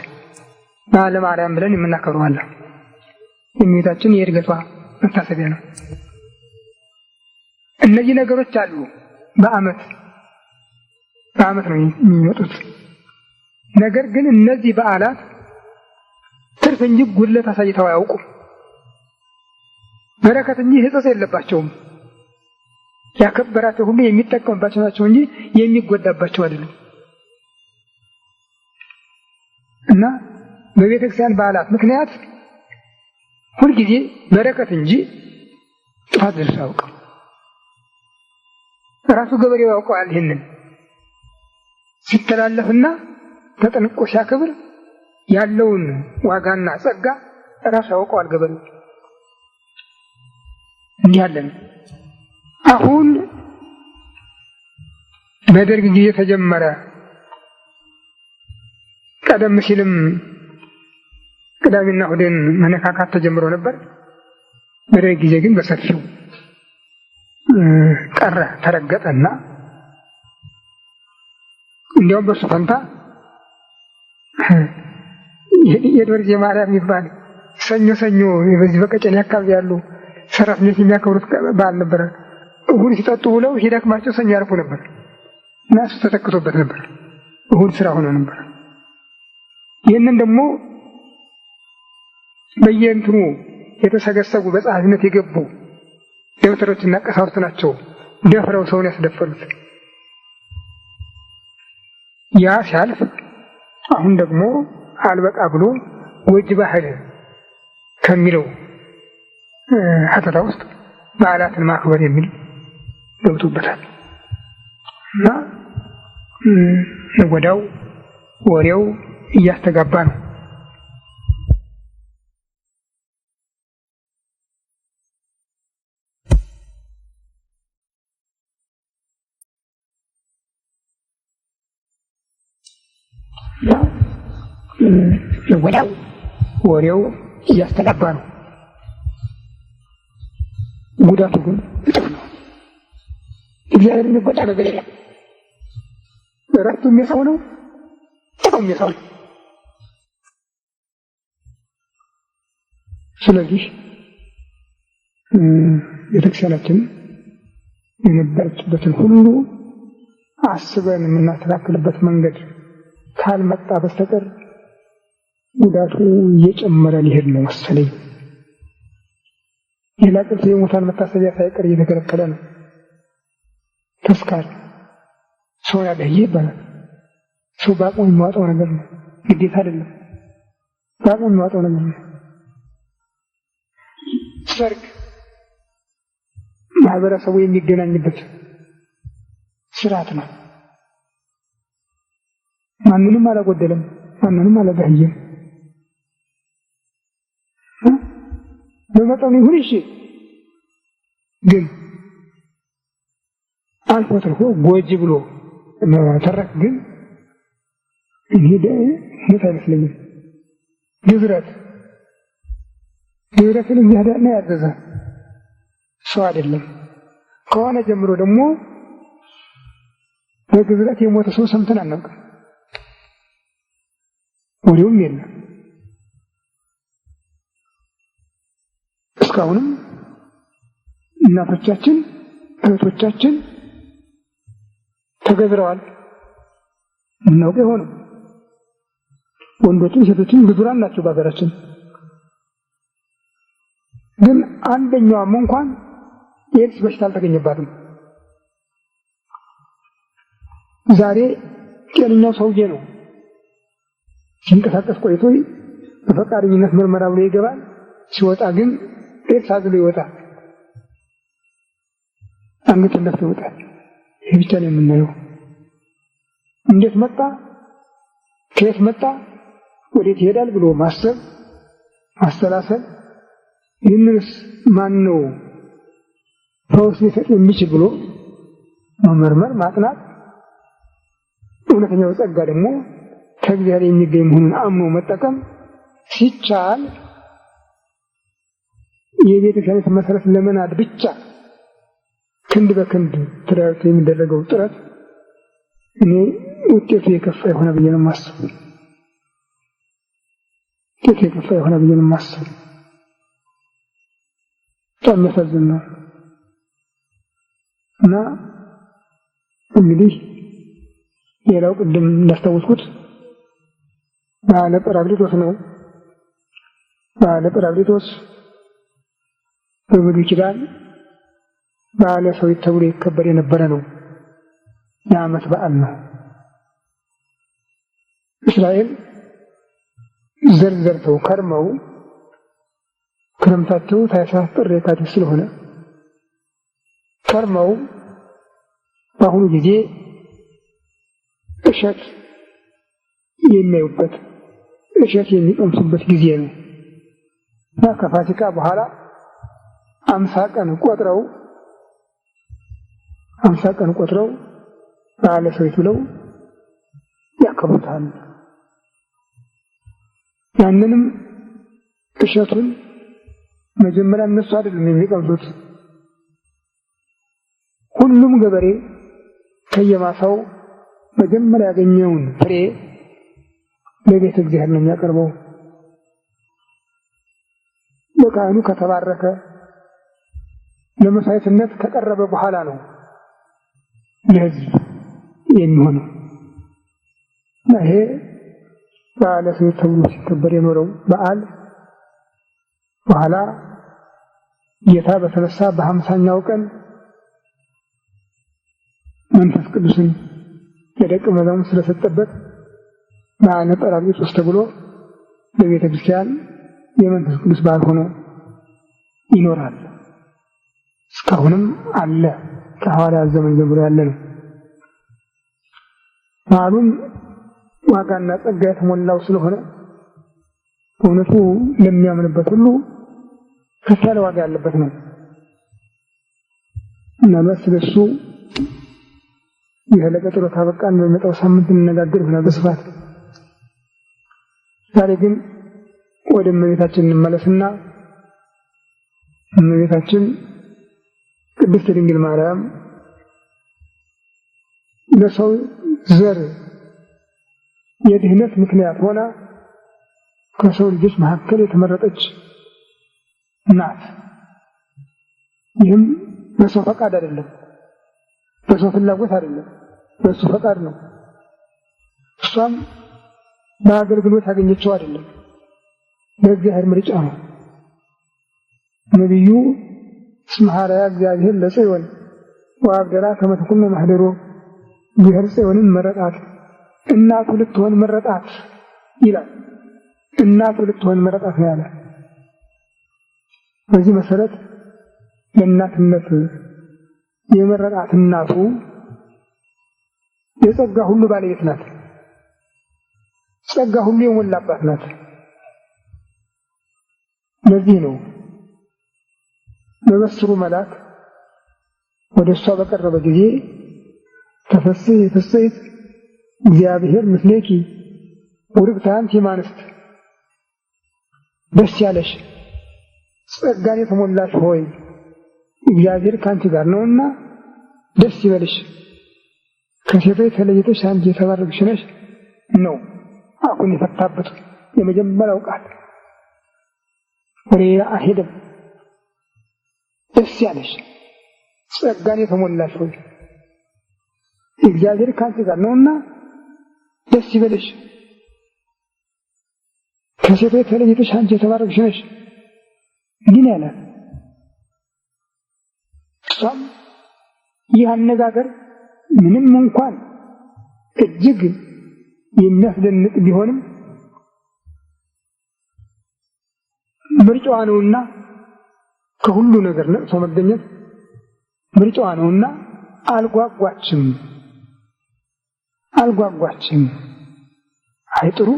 በዓለ ማርያም ብለን የምናከብረው አለ። የእመቤታችን የዕርገቷ መታሰቢያ ነው። እነዚህ ነገሮች አሉ። በዓመት ነው የሚመጡት። ነገር ግን እነዚህ በዓላት ትርፍ እንጂ ጉድለት አሳይተው አያውቁም። በረከት እንጂ ሕጸጽ የለባቸውም። ያከበራቸው ሁሉ የሚጠቀምባቸው ናቸው እንጂ የሚጎዳባቸው አይደሉም። እና በቤተ ክርስቲያን በዓላት ምክንያት ሁልጊዜ በረከት እንጂ ጥፋት ደርሶ አያውቅም። ራሱ ገበሬው ያውቀዋል። ይሄንን ሲተላለፍና ተጠንቆ ሲያከብር ያለውን ዋጋና ጸጋ ራሱ ያውቀዋል ገበሬው። እንዲህ ያለን አሁን በደርግ ጊዜ ተጀመረ። ቀደም ሲልም ቅዳሜና እሑድን መነካካት ተጀምሮ ነበር። በደርግ ጊዜ ግን በሰፊው ቀረ፣ ተረገጠና እንዲያውም በሱ ፈንታ የዶርዜ ማርያም ይባል ሰኞ ሰኞ በዚህ በቀጨኔ አካባቢ ያሉ ሰራተኞች የሚያከብሩት በዓል ነበር። እሑድ ሲጠጡ ብለው ሲደክማቸው ሰኞ ያርፉ ነበር እና እሱ ተተክቶበት ነበር። እሑድ ስራ ሆኖ ነበር። ይህንን ደግሞ በየእንትኑ የተሰገሰጉ በጸሐፊነት የገቡ ደብተሮችና ቀሳውስት ናቸው ደፍረው ሰውን ያስደፈሩት። ያ ሲያልፍ አሁን ደግሞ አልበቃ ብሎ ጎጅ ባህል ከሚለው ሀተታ ውስጥ በዓላትን ማክበር የሚል ገብቶበታል እና ወዳው ወሬው እያስተጋባ ነው። ወዳው ወሬው እያስተጋባ ነው። ጉዳቱ ግን እጥፍ ነው። እግዚአብሔር የሚጎዳ ነገር የለም። እረፍቱ የሚሰው ነው፣ ጥቅሙ የሚሰው ነው። ስለዚህ ቤተክርስቲያናችን የነበረችበትን ሁሉ አስበን የምናስተካክልበት መንገድ ካልመጣ በስተቀር ጉዳቱ እየጨመረ ሊሄድ ነው መሰለኝ። ሌላ ቅርስ የሙታን መታሰቢያ ሳይቀር እየተከለከለ ነው። ተስካር ሰው ያገኘ ይባላል። ሰው በአቅሙ የሚዋጣው ነገር ነው፣ ግዴታ አይደለም። በአቅሙ የሚዋጣው ነገር ነው። ሰርግ ማህበረሰቡ የሚገናኝበት ስርዓት ነው። ማንንም አላጎደለም፣ ማንንም አላጋየም። በመጠኑ ይሁን እሺ፣ ግን አልፎ ተርፎ ጎጂ ብሎ ተረክ ግን ይሄ ሞት አይመስለኝም። ግዝረትን የሚያዳና ያዘዘ ሰው አይደለም። ከሆነ ጀምሮ ደግሞ በግዝረት የሞተ ሰው ሰምተን አናውቅም። ወዲያውም የለም። እስካሁንም እናቶቻችን እህቶቻችን ተገዝረዋል። ምናውቅ የሆነ ወንዶችም ሴቶችም ግዙራን ናቸው በሀገራችን። ግን አንደኛዋም እንኳን የኤድስ በሽታ አልተገኘባትም። ዛሬ ጤነኛው ሰውዬ ነው ሲንቀሳቀስ ቆይቶ በፈቃደኝነት ምርመራ ብሎ ይገባል። ሲወጣ ግን ኤድስ አዝሎ ይወጣል። አንገቱን ደፍቶ ይወጣል። ይህ ብቻ ነው የምናየው። እንዴት መጣ፣ ከየት መጣ፣ ወዴት ይሄዳል ብሎ ማሰብ ማሰላሰል፣ ይህንንስ ማን ነው ፈውስ ሊሰጥ የሚችል ብሎ መመርመር ማጥናት፣ እውነተኛው ጸጋ ደግሞ ከእግዚአብሔር የሚገኝ መሆኑን አምኖ መጠቀም ሲቻል የቤተክርስቲያን መሰረት ለመናድ ብቻ ክንድ በክንድ ተዳርቶ የሚደረገው ጥረት እኔ ውጤቱ የከፋ የሆነ ብዬ ነው የማስበው። በጣም የሚያሳዝን ነው። እና እንግዲህ ሌላው ቅድም እንዳስታወስኩት በዓለ ጰራቅሊጦስ ነው። በዓለ ጰራቅሊጦስ በብሉይ ኪዳን በዓለ ሰዊት ተብሎ ይከበር የነበረ ነው። የዓመት በዓል ነው። እስራኤል ዘር ዘርተው ከርመው ክረምታቸው ታኅሳስ፣ ጥር፣ የካቲት ስለሆነ ከርመው በአሁኑ ጊዜ እሸት የሚያዩበት እሸት የሚቀምሱበት ጊዜ ነው። ከፋሲካ በኋላ 50 ቀን ቆጥረው በዓለ ሰዊት ብለው ያከብሩታል። ያንንም እሸቱን መጀመሪያ እነሱ አይደለም የሚቀምሱት። ሁሉም ገበሬ ከየማሳው መጀመሪያ ያገኘውን ፍሬ ለቤተ እግዚአብሔር ነው የሚያቀርበው። ለካህኑ ከተባረከ ለመሥዋዕትነት ከቀረበ በኋላ ነው ለሕዝብ የሚሆነው። ይሄ በዓለ ሰዊት ተብሎ ሲከበር የኖረው በዓል በኋላ ጌታ በተነሳ በ50ኛው ቀን መንፈስ ቅዱስን ለደቀ መዛሙርቱ ስለሰጠበት በዓለ ጰራቅሊጦስ ተብሎ በቤተ ክርስቲያን የመንፈስ ቅዱስ በዓል ሆኖ ይኖራል። እስካሁንም አለ። ከሐዋርያት ዘመን ጀምሮ ያለ ነው። በዓሉም ዋጋና ጸጋ የተሞላው ስለሆነ በእውነቱ ለሚያምንበት ሁሉ ከፍ ያለ ዋጋ ያለበት ነው። ምናልባት ስለሱ ይህ ለቀጠሮ ካበቃን በመጣው ሳምንት እንነጋገር ይሆናል በስፋት። ዛሬ ግን ወደ እመቤታችን እንመለስና እመቤታችን ቅድስት ድንግል ማርያም ለሰው ዘር የድህነት ምክንያት ሆና ከሰው ልጆች መካከል የተመረጠች ናት። ይህም በሰው ፈቃድ አይደለም፣ በሰው ፍላጎት አይደለም፣ በሱ ፈቃድ ነው። እሷም በአገልግሎት ያገኘችው አይደለም፣ በእግዚአብሔር ምርጫ ነው። ነቢዩ እስመ ሐረያ እግዚአብሔር ለጽዮን ወአብደራ ከመ ትኩን ማኅደሮ፣ እግዚአብሔር ጽዮንን መረጣት፣ እናቱ ልትሆን መረጣት ይላል። እናቱ ልትሆን መረጣት ነው ያለ። በዚህ መሰረት ለእናትነት የመረጣት እናቱ የጸጋ ሁሉ ባለቤት ናት። ጸጋ ሁሉ የሞላባት ናት። ለዚህ ነው በበስሩ መልአክ ወደ እሷ በቀረበ ጊዜ ተፈሥሒ ፍሥሕት እግዚአብሔር ምስሌኪ ቡርክት አንቲ እምአንስት፣ ደስ ያለሽ ጸጋን የተሞላሽ ሆይ እግዚአብሔር ከአንቺ ጋር ነውና ደስ ይበልሽ፣ ከሴቶች ተለይተሽ አንቺ የተባረክሽ ነሽ ነው አሁን የፈታበት የመጀመሪያው ቃል። ወደ ሌላ አይሄድም። ደስ ያለሽ ጸጋን የተሞላሽ ሆይ እግዚአብሔር ከአንቺ ጋር ነውና ደስ ይበልሽ፣ ከሴቶች ተለይተሽ አንቺ የተባረክሽ ነሽ ግን ያለ። እሷም ይህ አነጋገር ምንም እንኳን እጅግ የሚያስደንቅ ቢሆንም ምርጫዋ ነውና ከሁሉ ነገር ነቅሶ መገኘት ምርጫዋ ነውና አልጓጓችም። አይጥሩ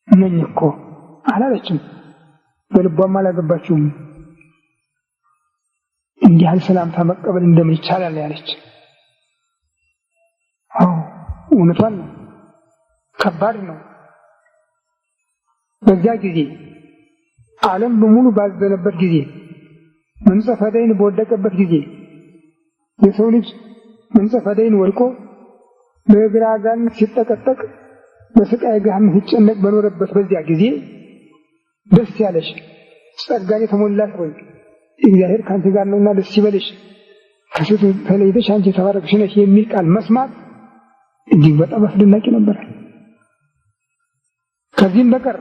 ነኝ እኮ አላለችም። በልቧም አላገባችውም። እንዲህ ያለ ሰላምታ መቀበል እንደምን ይቻላል ያለች። እውነቷን ነው። ከባድ ነው። በዚያ ጊዜ ዓለም በሙሉ ባዘነበት ጊዜ፣ መንጸፈ ደይን በወደቀበት ጊዜ፣ የሰው ልጅ መንጸፈ ደይን ወድቆ በእግረ አጋንንት ሲጠቀጠቅ በስቃይ ገሃነም ሲጨነቅ በኖረበት በዚያ ጊዜ ደስ ያለሽ ጸጋን የተሞላሽ ሆይ እግዚአብሔር ከአንቺ ጋር ነውና ደስ ይበልሽ፣ ከሴቶች ተለይተሽ አንቺ የተባረክሽ ነሽ የሚል ቃል መስማት እጅግ በጣም አስደናቂ ነበር። ከዚህም በቀር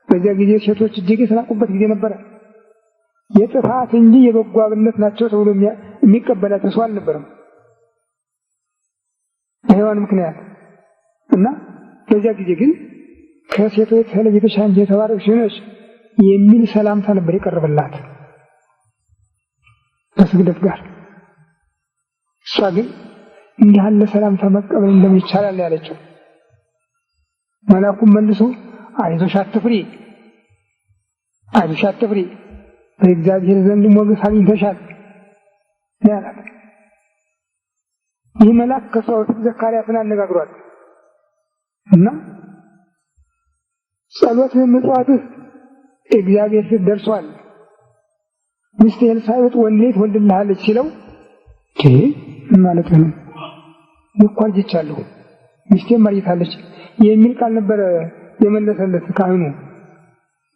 በዚያ ጊዜ ሴቶች እጅግ የተናቁበት ጊዜ ነበረ። የጥፋት እንጂ የበጎ አብነት ናቸው ተብሎ የሚቀበላቸው ሰው አልነበረም በሔዋን ምክንያት እና በዚያ ጊዜ ግን ከሴቶች ተለይተሽ አንቺ የተባረክሽ ነሽ የሚል ሰላምታ ነበር የቀረበላት ከስግደት ጋር። እሷ ግን እንዲህ ያለ ሰላምታ መቀበል እንደምን ይቻላል ያለችው። መልአኩም መልሶ አይዞሽ አትፍሪ፣ አይዞሽ አትፍሪ፣ በእግዚአብሔር ዘንድ ሞገስ አግኝተሻል ያላት። ይህ መልአክ ከሰው ዘካርያስን አነጋግሯል እና ጸሎትህ ምጽዋትህ እግዚአብሔር ፊት ደርሷል፣ ሚስትህ ኤልሳቤጥ ወንድ ልጅ ትወልድልሃለች ሲለው ማለት ነው ይቆርጅቻለሁ ሚስቴም ማርይታለች የሚል ቃል ነበር የመለሰለት ካህኑ።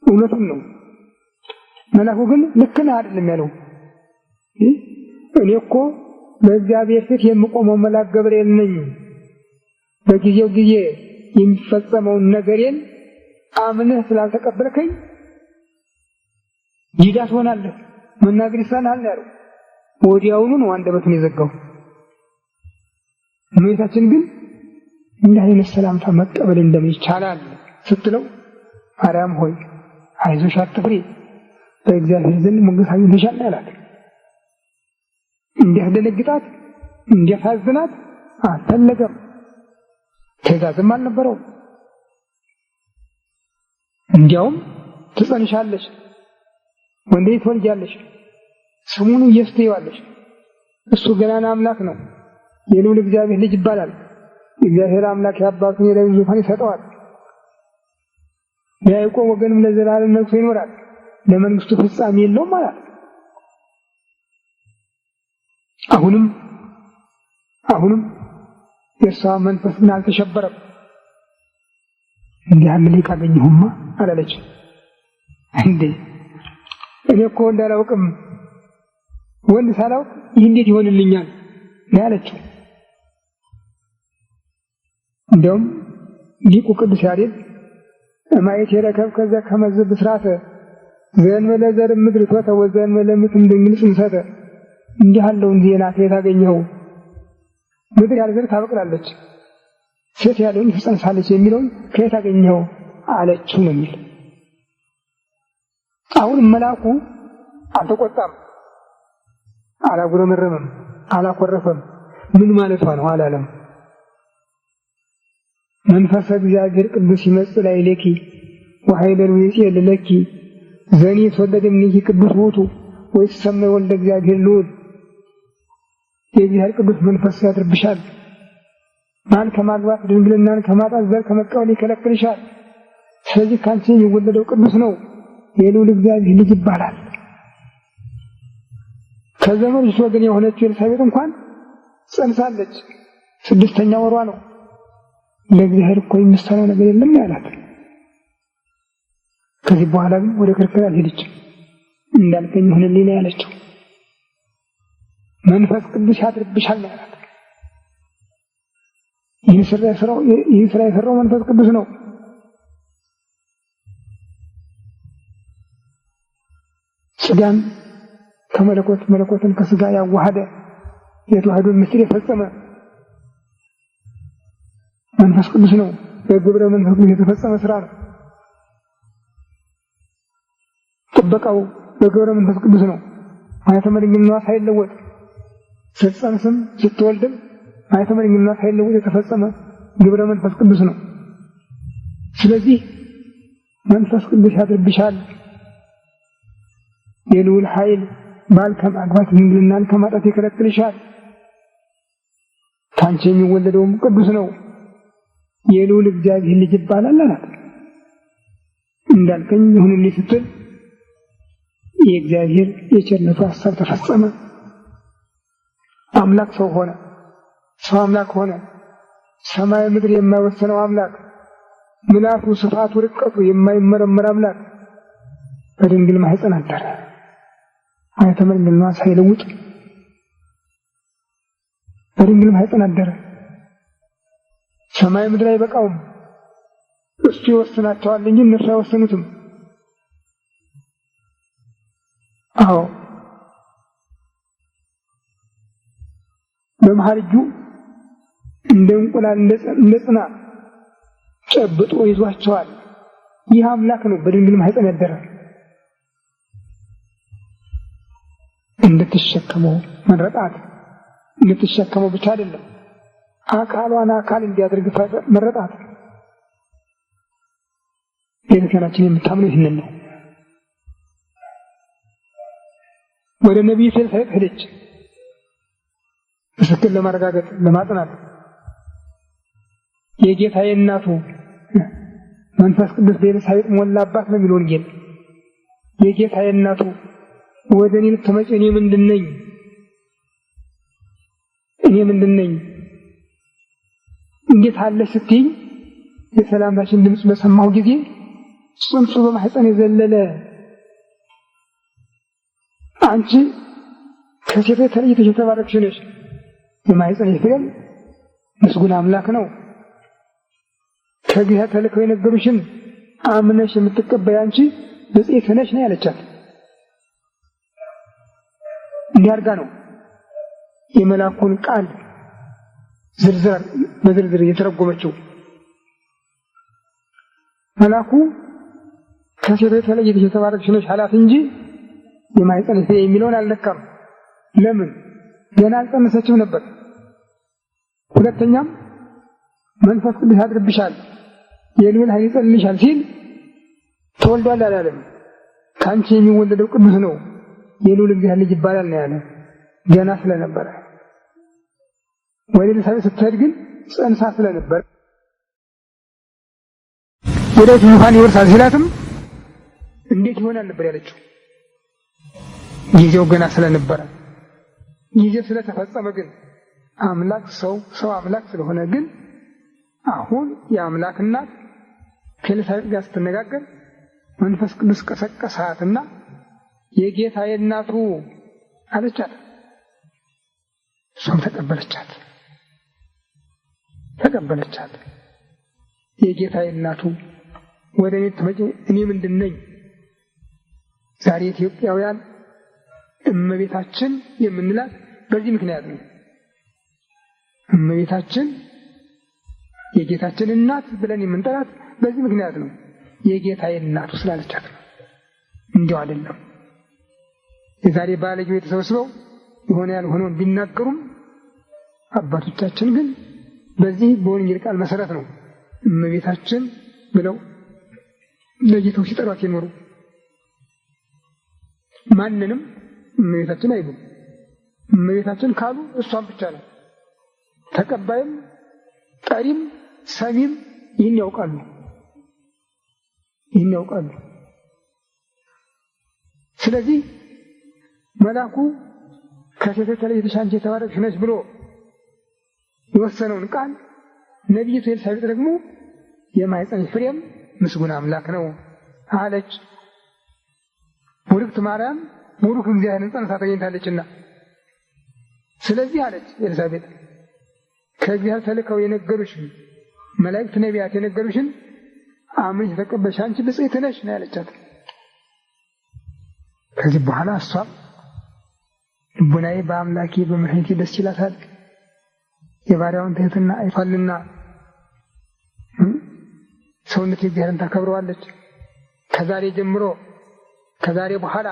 እውነቱን ነው። መልአኩ ግን ልክ ነህ አይደለም ያለው። እኔ እኮ በእግዚአብሔር ፊት የምቆመው መልአክ ገብርኤል ነኝ። በጊዜው ጊዜ የሚፈጸመውን ነገሬን አምነህ ስላልተቀበልከኝ ዲዳ ትሆናለህ፣ መናገር ይሳናል ያለው። ወዲያውኑ ነው አንደበቱን የዘጋው። እመቤታችን ግን እንዲህ አይነት ሰላምታ መቀበል እንደምን ይቻላል ስትለው ማርያም ሆይ አይዞሽ አትፍሪ፣ በእግዚአብሔር ዘንድ ሞገስ አግኝተሻል አላት። እንዲያስደነግጣት እንዲያሳዝናት አልፈለገም። ትእዛዝም አልነበረውም። እንዲያውም ትጸንሻለሽ፣ ወንድ ልጅ ትወልጃለሽ፣ ስሙን ኢየሱስ ትይዋለሽ፣ እሱ ገናና አምላክ ነው፣ የልዑል እግዚአብሔር ልጅ ይባላል። እግዚአብሔር አምላክ የአባቱን የዳዊት ዙፋን ይሰጠዋል፣ የያዕቆብ ወገንም ለዘላለም ነግሶ ይኖራል፣ ለመንግስቱ ፍጻሜ የለውም ማለት። አሁንም የእርሷ መንፈስ ግን አልተሸበረም። እንዲህ ያለ ልጅ ካገኘሁማ አላለች። እንዴ እኔ እኮ እንዳላውቅም ወንድ ሳላውቅ ይህ እንዴት ይሆንልኛል ያለችው። እንደውም ሊቁ ቅዱስ ያሬድ ማየት የረከብ ከዛ ከመዝብ ስራተ ዘእንበለ ዘር ምድር ተወ ዘእንበለ ምትም ድንግል ጽንሰተ። እንዲህ ያለውን ዜና ከየት አገኘኸው? ምድር ያለ ዘር ታበቅላለች፣ ሴት ያለውን ትጸንሳለች የሚለውን ከየት አገኘኸው አለችው ነው የሚል። አሁን መልአኩ አልተቆጣም፣ አላጉረመረመም፣ አላኮረፈም። ምን ማለቷ ነው አላለም። መንፈስ እግዚአብሔር ቅዱስ ይመጽእ ላዕሌኪ ወኃይለ ይጼል ለኪ ዘኒ ተወለደምኒ ቅዱስ ውእቱ ወይሰመይ ወልደ እግዚአብሔር ልዑል። የእግዚአብሔር ቅዱስ መንፈስ ያድርብሻል። ባል ከማግባት ድንግልናን ከማጣት ዘር ከመቀበል ይከለክልሻል። ስለዚህ ካንቺ የሚወለደው ቅዱስ ነው፣ የልዑል እግዚአብሔር ልጅ ይባላል። ከዘመድሽ ወገን የሆነችው ኤልሳቤጥ እንኳን ጸንሳለች፣ 6ኛ ወሯ ነው። ለእግዚአብሔር እኮ የሚሳነው ነገር የለም ያላት። ከዚህ በኋላ ግን ወደ ክርክር አልሄደችም። እንዳልከኝ ሆነልኝ ያለችው መንፈስ ቅዱስ ያድርብሻል ያላት። ይህ ስራ የሰራው መንፈስ ቅዱስ ነው። ስጋን ከመለኮት መለኮትን ከስጋ ያዋሃደ የተዋህዶን ምስጢር የፈጸመ መንፈስ ቅዱስ ነው። በግብረ መንፈስ ቅዱስ የተፈጸመ ስራ ነው። ጥበቃው በግብረ መንፈስ ቅዱስ ነው። ማኅተመ ድንግልና ሳይለወጥ ስትጸንስም ስትወልድም ማኅተመ ድንግልና ሳይለወጥ የተፈጸመ ግብረ መንፈስ ቅዱስ ነው። ስለዚህ መንፈስ ቅዱስ ያድርብሻል። የልዑል ኃይል ባል ከማግባት ድንግልናን ከማጣት ይከለክልሻል። ካንቺ የሚወለደውም ቅዱስ ነው፣ የልዑል እግዚአብሔር ልጅ ይባላል አላት። እንዳልከኝ ይሁንልኝ ስትል የእግዚአብሔር የቸርነቱ ሐሳብ ተፈጸመ። አምላክ ሰው ሆነ፣ ሰው አምላክ ሆነ። ሰማይ ምድር የማይወሰነው አምላክ፣ ምልአቱ ስፋቱ ርቀቱ የማይመረመር አምላክ በድንግል ማኅፀን አደረ። ማኅተመ ድንግልና ሳይለውጥ በድንግል ማኅፀን አደረ። ሰማይ ምድር አይበቃውም፣ እሱ ይወስናቸዋል እንጂ እነሱ አይወስኑትም። አዎ በመሃል እጁ እንደ እንቁላል እንደ ጽና ጨብጦ ይዟቸዋል። ይህ አምላክ ነው በድንግል ማኅፀን ያደረ። እንድትሸከመው መረጣት፣ ልትሸከመው ብቻ አይደለም አካሏን አካል እንዲያደርግ መረጣት። ቤተክርስቲያናችን የምታምነው ይህንን ነው። ወደ ነቢዩ ኤልሳቤጥ ሄደች ምስክር ለማረጋገጥ ለማጥናት። የጌታዬ እናቱ መንፈስ ቅዱስ በኤልሳቤጥ ሞላባት ነው የሚለው ወንጌል። የጌታዬ እናቱ ወደ እኔ ልትመጪ እኔ ምንድነኝ? እንዴት አለሽ ስትይኝ የሰላምታሽን ድምፅ በሰማሁ ጊዜ ጽንሱ በማህፀን የዘለለ አንቺ ከሴቶች ተለይተሽ የተባረክሽ ነሽ። የማህፀንሽ ፍሬም ምስጉን አምላክ ነው። ከእግዚአብሔር ተልከው የነገሩሽን አምነሽ የምትቀበይ አንቺ ብፅዕት ነሽ ነው ያለቻት። እንዲያርጋ ነው የመላኩን ቃል በዝርዝር የተረጎመችው። መላኩ ከሴቶች ተለይተሽ የተባረክሽ ነሽ አላት እንጂ የማህፀንሽ ፍሬ የሚለውን አልነካም። ለምን? ገና አልጸነሰችም ነበር። ሁለተኛም መንፈስ ቅዱስ ያድርብሻል፣ የልዑል ኃይል ይጸልልሻል ሲል ተወልዷል አላለም። ከአንቺ የሚወለደው ቅዱስ ነው፣ የልዑል እግዚአብሔር ልጅ ይባላል ነው ያለ። ገና ስለነበረ ወደ ኤልሳቤጥ ስትሄድ ግን ጸንሳ ስለነበር ወደ ዙፋን ይወርሳል ሲላትም እንዴት ይሆናል ነበር ያለችው። ጊዜው ገና ስለነበረ ጊዜው ስለተፈጸመ ግን አምላክ ሰው አምላክ ስለሆነ ግን አሁን የአምላክ እናት ከኤልሳቤጥ ጋር ስትነጋገር መንፈስ ቅዱስ ቀሰቀሳትና የጌታዬ እናቱ አለቻት። እሷም ተቀበለቻት። የጌታዬ እናቱ ወደ እኔ ትመጪ እኔ ምንድነኝ? ዛሬ ኢትዮጵያውያን እመቤታችን የምንላት በዚህ ምክንያት ነው። እመቤታችን የጌታችን እናት ብለን የምንጠራት በዚህ ምክንያት ነው። የጌታዬ እናቱ ስላለቻት ነው። እንዲያው አይደለም። የዛሬ ባለጌው የተሰበሰበው የሆነ ያልሆነውን ቢናገሩም አባቶቻችን ግን በዚህ በወንጌል ቃል መሰረት ነው እመቤታችን ብለው ለጌታው ሲጠሯት የኖሩ። ማንንም እመቤታችን አይሉም። እመቤታችን ካሉ እሷን ብቻ ነው። ተቀባይም ጠሪም ሰሚም ይህን ያውቃሉ። ስለዚህ መልአኩ ከሴቶች ተለይተሽ አንቺ የተባረክሽ ነሽ ብሎ የወሰነውን ቃል ነቢይቱ ኤልሳቤጥ ደግሞ የማህፀንሽ ፍሬም ምስጉን አምላክ ነው አለች። ቡርክት ማርያም ቡሩክ እግዚአብሔርን ጸንሳ ተገኝታለችና፣ ስለዚህ አለች ኤልሳቤጥ ከእግዚአብሔር ተልከው የነገሩሽን መላእክት ነቢያት የነገሩሽን አምነሽ የተቀበልሽ አንቺ ብፅዕት ነሽ ነው ያለቻት። ከዚህ በኋላ እሷም ልቡናዬ በአምላኬ በመድኃኒቴ ደስ ይላታል፣ የባሪያውን ትሕትና አይቷልና ሰውነቴ እግዚአብሔርን ታከብረዋለች። ከዛሬ በኋላ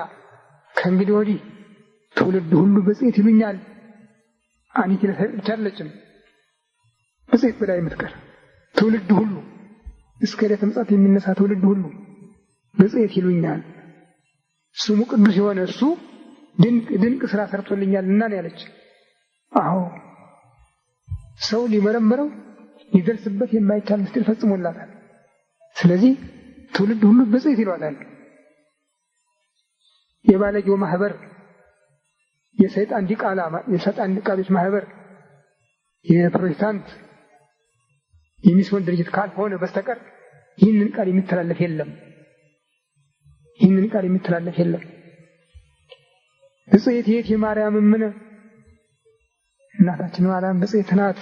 ከእንግዲህ ወዲህ ትውልድ ሁሉ ብፅዕት ይሉኛል። አንቺ ኤልሳቤጥ ብቻ አይደለችም ብፅዕት ብላ የምትቀር ትውልድ ሁሉ እስከ ዕለተ ምጽአት የሚነሳ ትውልድ ሁሉ ብፅዕት ይሉኛል። ስሙ ቅዱስ የሆነ እሱ ድንቅ ስራ ሰርቶልኛልና ነው ያለች። አዎ ሰው ሊመረምረው ሊደርስበት የማይቻል ምስጢር ፈጽሞላታል። ስለዚህ ትውልድ ሁሉ ብፅዕት ይሏታል። የባለጌው ማህበር የሰይጣን ዲቃሎች ማህበር የፕሮቴስታንት የሚስዮን ድርጅት ካልሆነ በስተቀር ይህንን ቃል የሚተላለፍ የለም። ብፅዕት የት የማርያም ምን እናታችን ማርያም ብፅዕት ናት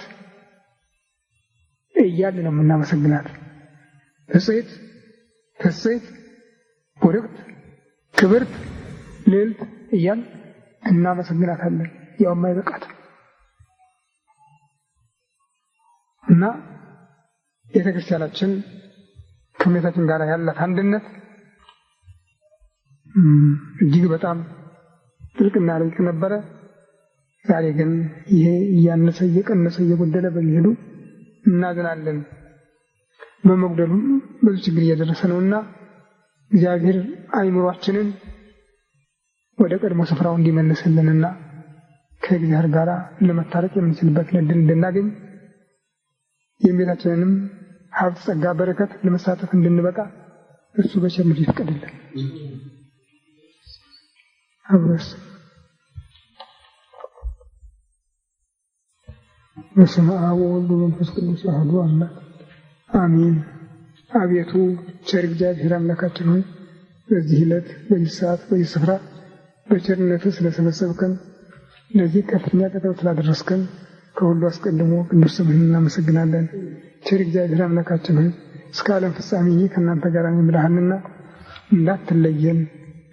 እያልን ነው የምናመሰግናት። ብፅዕት ፍጽዕት ቡርክት ክብርት ልዕልት እያልን እናመሰግናታለን። ያው የማይበቃት እና ቤተክርስቲያናችን ከእመቤታችን ጋር ያላት አንድነት እጅግ በጣም ጥልቅና ረቂቅ ነበረ። ዛሬ ግን ይሄ እያነሰ እየቀነሰ እየጎደለ በሚሄዱ እናዝናለን። በመጉደሉም ብዙ ችግር እየደረሰ ነውና እግዚአብሔር አይምሯችንን ወደ ቀድሞ ስፍራው እንዲመልስልንና ከእግዚአብሔር ጋር ለመታረቅ የምንችልበት ዕድል እንድናገኝ የቤታችንንም ሀብት፣ ጸጋ፣ በረከት ለመሳተፍ እንድንበቃ እሱ በቸርነቱ ይፍቀድልን። አብረስ በስመ አብ ወወልድ ወመንፈስ ቅዱስ አሐዱ አምላክ አሜን። አቤቱ ቸር እግዚአብሔር አምላካችን ሆይ በዚህ ዕለት በዚህ ሰዓት በዚህ ስፍራ በቸርነትህ ስለሰበሰብከን ለዚህ ከፍተኛ ቀጠሮ ስላደረስከን ከሁሉ አስቀድሞ ቅዱስ ስምህን እናመሰግናለን። ቸር እግዚአብሔር አምላካችን ሆይ እስከ ዓለም ፍጻሜ ከእናንተ ጋር ነኝ ብለሃልና እንዳትለየን፣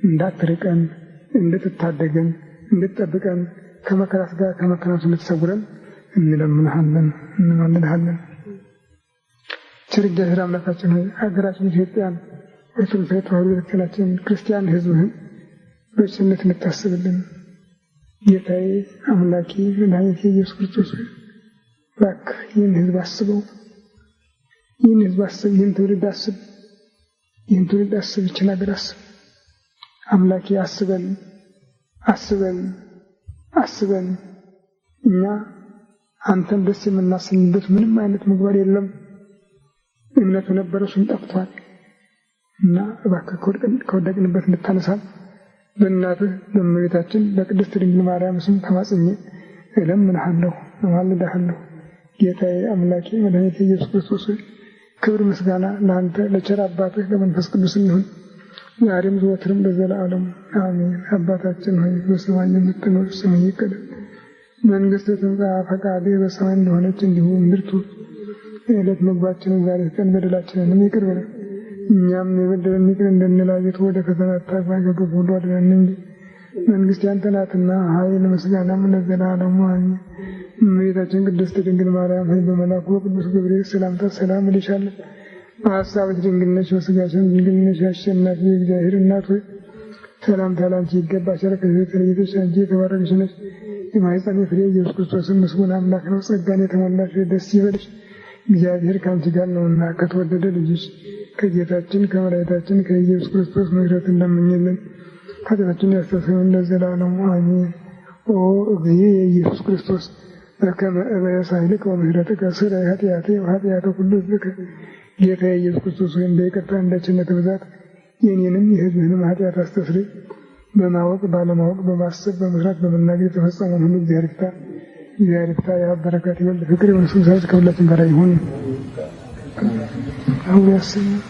እንዳትርቀን፣ እንድትታደገን፣ እንድትጠብቀን ከመከራት ጋር ከመከራቱ እንድትሰውረን እንለምንሃለን፣ እንማልድሃለን። ቸር እግዚአብሔር አምላካችን ሆይ ሀገራችን ኢትዮጵያን ኦርቶዶክስ ተዋሕዶ ቤተክርስቲያናችን ክርስቲያን ሕዝብህን በቸርነት እንድታስብልን ጌታዬ አምላኬ መድኃኒቴ ኢየሱስ ክርስቶስ እባክህ ይህን ሕዝብ አስበው፣ ይህን ሕዝብ አስብ፣ ይህን ትውልድ አስብ፣ ይህን ትውልድ አስብ፣ ይህችን ሀገር አስብ። አምላኬ አስበን፣ አስበን፣ አስበን። እኛ አንተን ደስ የምናሰኝበት ምንም አይነት ምግባር የለም። እምነቱ ነበረ፣ እሱም ጠፍቷል እና እባክህ ከወደቅንበት እንድታነሳን በእናትህ በእመቤታችን በቅድስት ድንግል ማርያም ስም ተማጽኜ እለምንሃለሁ፣ እማልድሃለሁ። ጌታዬ አምላኬ መድኃኒቴ ኢየሱስ ክርስቶስ ክብር ምስጋና ለአንተ ለቸር አባትህ ለመንፈስ ቅዱስ ይሁን ዛሬም ዘወትርም ለዘላለሙ አሜን። አባታችን ሆይ በሰማይ የምትኖር ስምህ ይቀደስ፣ መንግሥትህ ትምጣ፣ ፈቃድህ በሰማይ እንደሆነች እንዲሁ በምድር ትሁን። የዕለት ምግባችንን ዛሬ ስጠን፣ በደላችንንም ይቅር በለን እኛም የበደሉንን ይቅር እንደምንል፣ አቤቱ ወደ ፈተና አታግባን ከክፉ ሁሉ አድነን እንጂ መንግሥት ያንተ ናትና ኃይል፣ ምስጋናም ለዘላለሙ አሜን። እመቤታችን ቅድስት ድንግል ማርያም ሆይ በመልአኩ በቅዱስ ገብርኤል ሰላምታ ሰላም እልሻለሁ። በሐሳብሽ ድንግል ነሽ፣ በሥጋሽም ድንግል ነሽ። አሸናፊ የእግዚአብሔር እናት ሆይ ሰላምታ ላንቺ ይገባሻል። ከሴቶች ተለይተሽ አንቺ የተባረክሽ ነሽ፣ የማኅፀንሽ ፍሬ ኢየሱስ ክርስቶስም ምስጉን አምላክ ነው። ጸጋን የተሞላሽ ደስ ይበልሽ፣ እግዚአብሔር ከአንቺ ጋር ነውና ከተወደደ ልጅሽ ከጌታችን ከመድኃኒታችን ከኢየሱስ ክርስቶስ ምሕረትን ለምኝልን ኃጢአታችንን ያስተሰርይልን ለዘላለሙ አሜን። ኦ እግዚእ ኢየሱስ ክርስቶስ በከመ እበየ ሳህልከ ወምሕረትከ ስረይ ኃጢአቴ ወኃጢአተ ኩሉ ሕዝብከ። ጌታ ኢየሱስ ክርስቶስ ሆይ እንደ ይቅርታ እንደ ቸርነትህ ብዛት የእኔንም የሕዝብህንም ኃጢአት አስተስርይ። በማወቅ ባለማወቅ በማሰብ በመስራት በመናገር የተፈጸመውን ሁሉ እግዚአብሔር ይፍታ። እግዚአብሔር ይፍታ። የአብ በረከት ይበል ፍቅር የሆነ ስብሰት ከሁላችን ጋር ይሁን። አሁን ያሰኛል